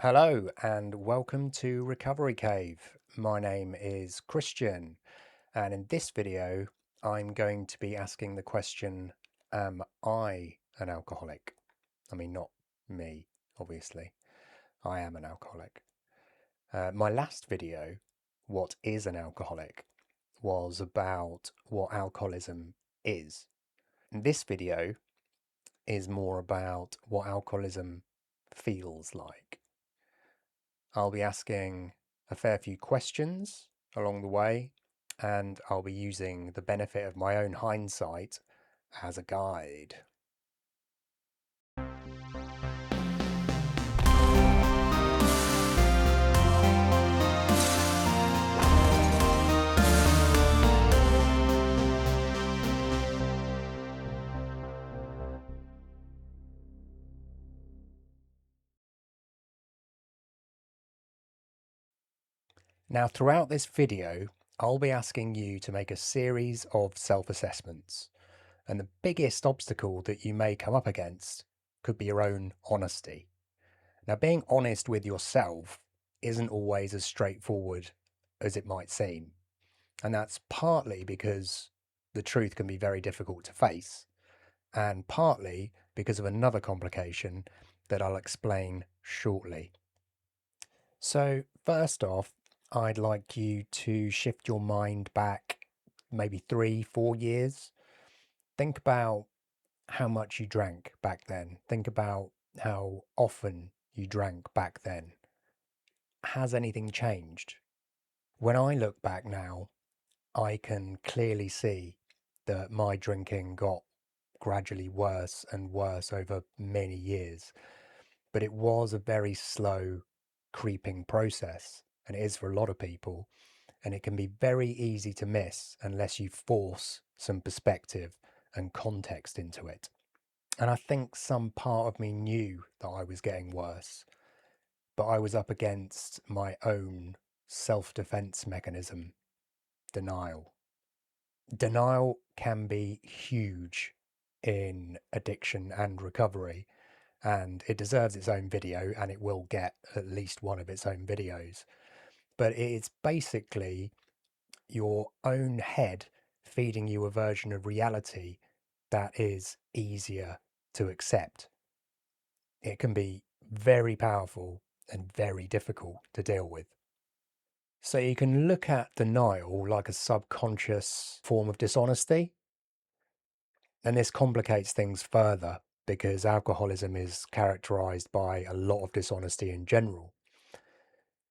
Hello and welcome to Recovery Cave. My name is Christian, and in this video, I'm going to be asking the question, am I an alcoholic? I mean, not me, obviously. I am an alcoholic. My last video, What is an Alcoholic, was about what alcoholism is. And this video is more about what alcoholism feels like. I'll be asking a fair few questions along the way, and I'll be using the benefit of my own hindsight as a guide. Now, throughout this video, I'll be asking you to make a series of self-assessments, and the biggest obstacle that you may come up against could be your own honesty. Now, being honest with yourself isn't always as straightforward as it might seem. And that's partly because the truth can be very difficult to face, and partly because of another complication that I'll explain shortly. So, first off, I'd like you to shift your mind back maybe 3, 4 years. Think about how much you drank back then. Think about how often you drank back then. Has anything changed? When I look back now, I can clearly see that my drinking got gradually worse and worse over many years. But it was a very slow, creeping process, and it is for a lot of people. And it can be very easy to miss unless you force some perspective and context into it. And I think some part of me knew that I was getting worse, but I was up against my own self defense mechanism, denial. Denial can be huge in addiction and recovery, and it deserves its own video, and it will get at least one of its own videos. But it's basically your own head feeding you a version of reality that is easier to accept. It can be very powerful and very difficult to deal with. So you can look at denial like a subconscious form of dishonesty. And this complicates things further because alcoholism is characterized by a lot of dishonesty in general.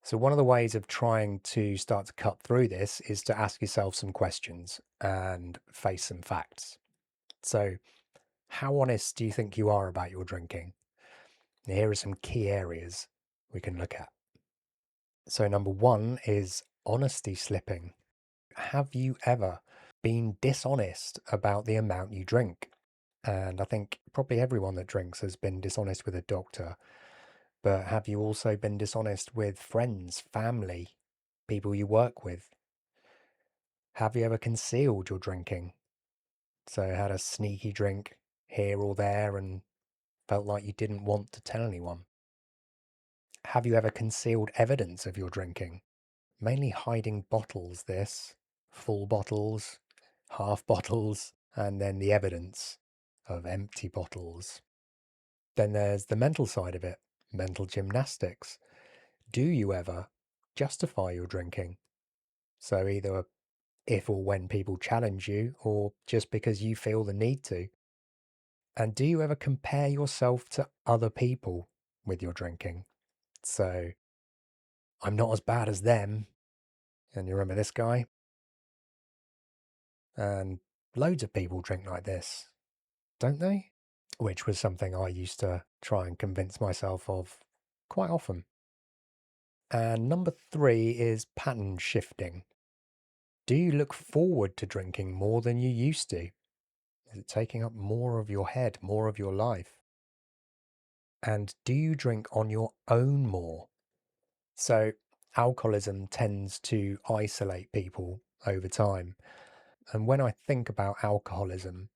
So, one of the ways of trying to start to cut through this is to ask yourself some questions and face some facts. So, how honest do you think you are about your drinking? Now, here are some key areas we can look at. So, number one is honesty slipping. Have you ever been dishonest about the amount you drink? And I think probably everyone that drinks has been dishonest with a doctor. But have you also been dishonest with friends, family, people you work with? Have you ever concealed your drinking? So had a sneaky drink here or there and felt like you didn't want to tell anyone? Have you ever concealed evidence of your drinking? Mainly hiding bottles, this, full bottles, half bottles, and then the evidence of empty bottles. Then there's the mental side of it, mental gymnastics. Do you ever justify your drinking? So either if or when people challenge you, or just because you feel the need to. And do you ever compare yourself to other people with your drinking? So I'm not as bad as them. And you remember this guy? And loads of people drink like this, don't they? Which was something I used to try and convince myself of quite often. And number three is pattern shifting. Do you look forward to drinking more than you used to? Is it taking up more of your head, more of your life? And do you drink on your own more? So, alcoholism tends to isolate people over time. And when I think about alcoholism,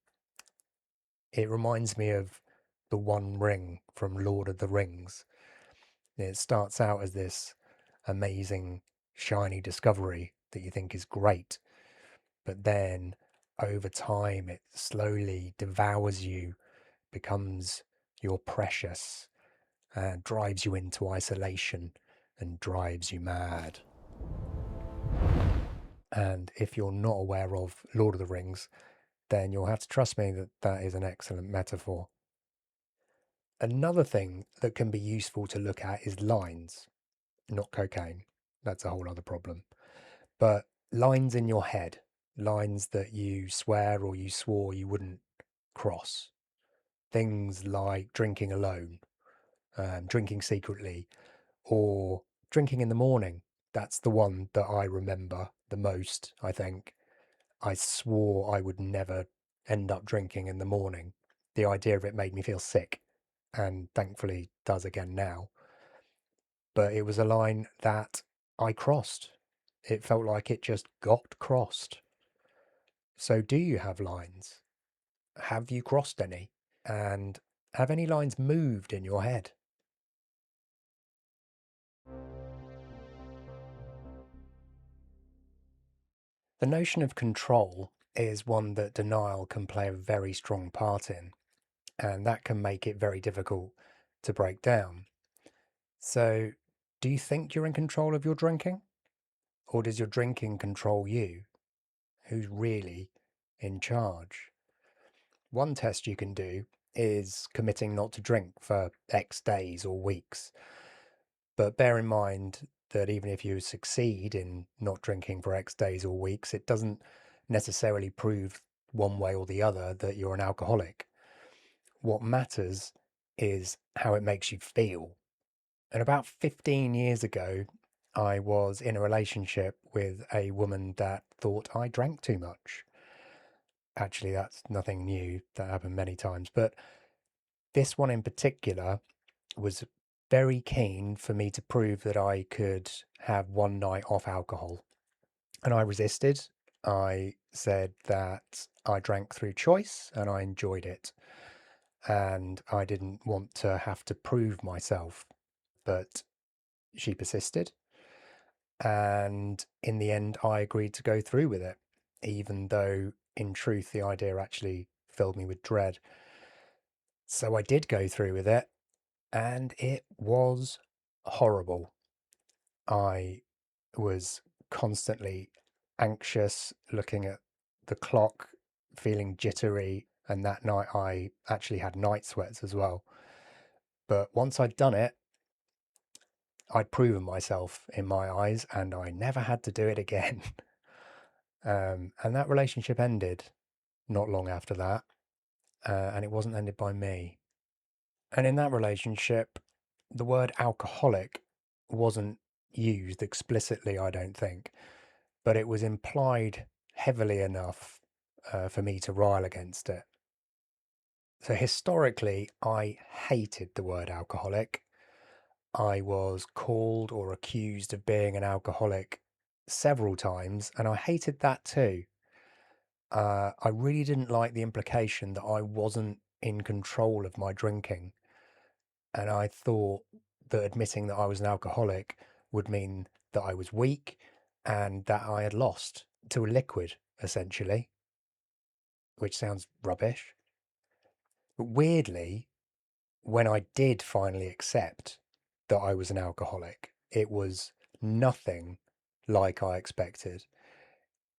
it reminds me of the One Ring from Lord of the Rings. It starts out as this amazing, shiny discovery that you think is great, but then over time it slowly devours you, becomes your precious, and drives you into isolation and drives you mad. And if you're not aware of Lord of the Rings, then you'll have to trust me that that is an excellent metaphor. Another thing that can be useful to look at is lines, not cocaine. That's a whole other problem. But lines in your head, lines that you swear or you swore you wouldn't cross. Things like drinking alone, drinking secretly, or drinking in the morning. That's the one that I remember the most, I think. I swore I would never end up drinking in the morning. The idea of it made me feel sick, and thankfully does again now. But it was a line that I crossed. It felt like it just got crossed. So, do you have lines? Have you crossed any? And have any lines moved in your head? The notion of control is one that denial can play a very strong part in, and that can make it very difficult to break down. So, do you think you're in control of your drinking? Or does your drinking control you? Who's really in charge? One test you can do is committing not to drink for X days or weeks. But bear in mind that even if you succeed in not drinking for X days or weeks, it doesn't necessarily prove one way or the other that you're an alcoholic. What matters is how it makes you feel. And about 15 years ago, I was in a relationship with a woman that thought I drank too much. Actually, that's nothing new. That happened many times. But this one in particular was very keen for me to prove that I could have one night off alcohol. And I resisted. I said that I drank through choice and I enjoyed it. And I didn't want to have to prove myself. But she persisted. And in the end, I agreed to go through with it, even though in truth, the idea actually filled me with dread. So I did go through with it, and it was horrible. I was constantly anxious, looking at the clock, feeling jittery, and that night I actually had night sweats as well. But once I'd done it, I'd proven myself in my eyes, and I never had to do it again. And that relationship ended not long after that, and it wasn't ended by me. And in that relationship, the word alcoholic wasn't used explicitly, I don't think, but it was implied heavily enough for me to rile against it. So historically, I hated the word alcoholic. I was called or accused of being an alcoholic several times, and I hated that too. I really didn't like the implication that I wasn't in control of my drinking. And I thought that admitting that I was an alcoholic would mean that I was weak and that I had lost to a liquid, essentially, which sounds rubbish. But weirdly, when I did finally accept that I was an alcoholic, it was nothing like I expected.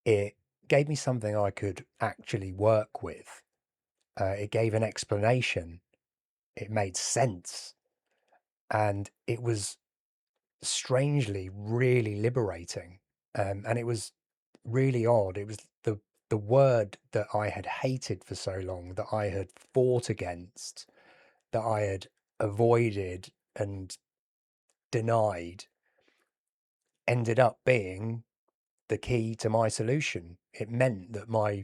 It gave me something I could actually work with. It gave an explanation. It made sense. And it was strangely really liberating. And it was really odd. It was the word that I had hated for so long, that I had fought against, that I had avoided and denied, ended up being the key to my solution. It meant that my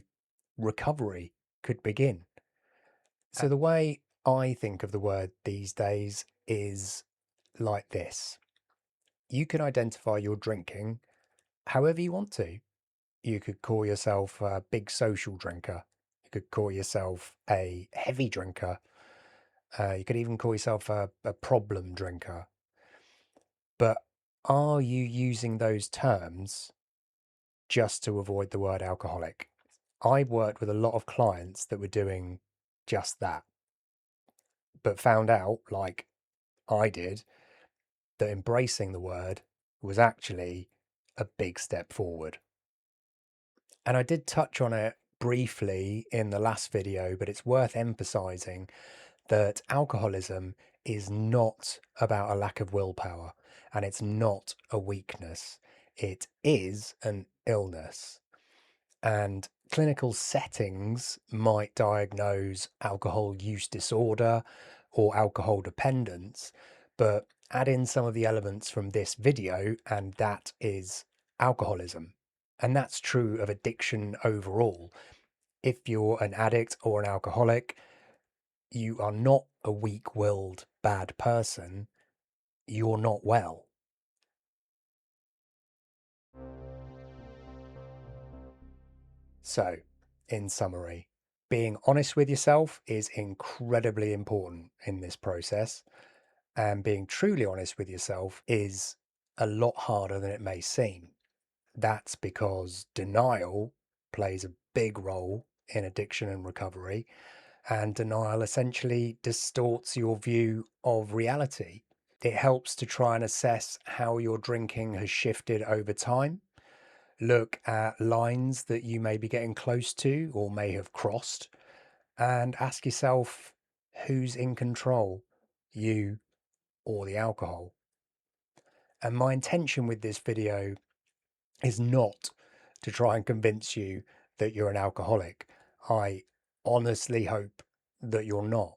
recovery could begin. So the way I think of the word these days is like this. You can identify your drinking however you want to. You could call yourself a big social drinker. You could call yourself a heavy drinker. You could even call yourself a problem drinker. But are you using those terms just to avoid the word alcoholic? I worked with a lot of clients that were doing just that, but found out, like I did, that embracing the word was actually a big step forward. And I did touch on it briefly in the last video, but it's worth emphasizing that alcoholism is not about a lack of willpower and it's not a weakness. It is an illness. And clinical settings might diagnose alcohol use disorder or alcohol dependence, but add in some of the elements from this video, and that is alcoholism. And that's true of addiction overall. If you're an addict or an alcoholic, you are not a weak willed bad person. You're not well. So, in summary, being honest with yourself is incredibly important in this process, and being truly honest with yourself is a lot harder than it may seem. That's because denial plays a big role in addiction and recovery, and denial essentially distorts your view of reality. It helps to try and assess how your drinking has shifted over time. Look at lines that you may be getting close to or may have crossed, and ask yourself who's in control, you or the alcohol. And my intention with this video is not to try and convince you that you're an alcoholic. I honestly hope that you're not.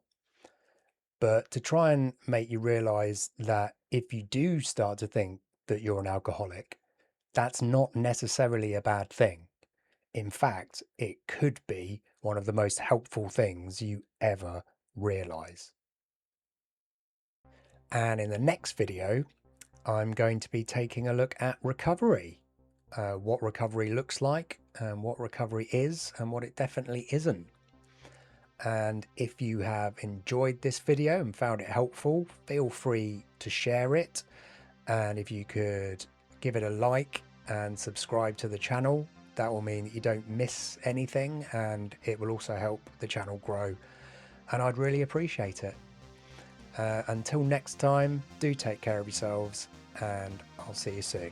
But to try and make you realize that if you do start to think that you're an alcoholic, that's not necessarily a bad thing. In fact, it could be one of the most helpful things you ever realize. And in the next video, I'm going to be taking a look at recovery, what recovery looks like, and what recovery is, and what it definitely isn't. And if you have enjoyed this video and found it helpful, feel free to share it. And if you could give it a like and subscribe to the channel, that will mean that you don't miss anything, and it will also help the channel grow. And I'd really appreciate it. Until next time, do take care of yourselves, and I'll see you soon.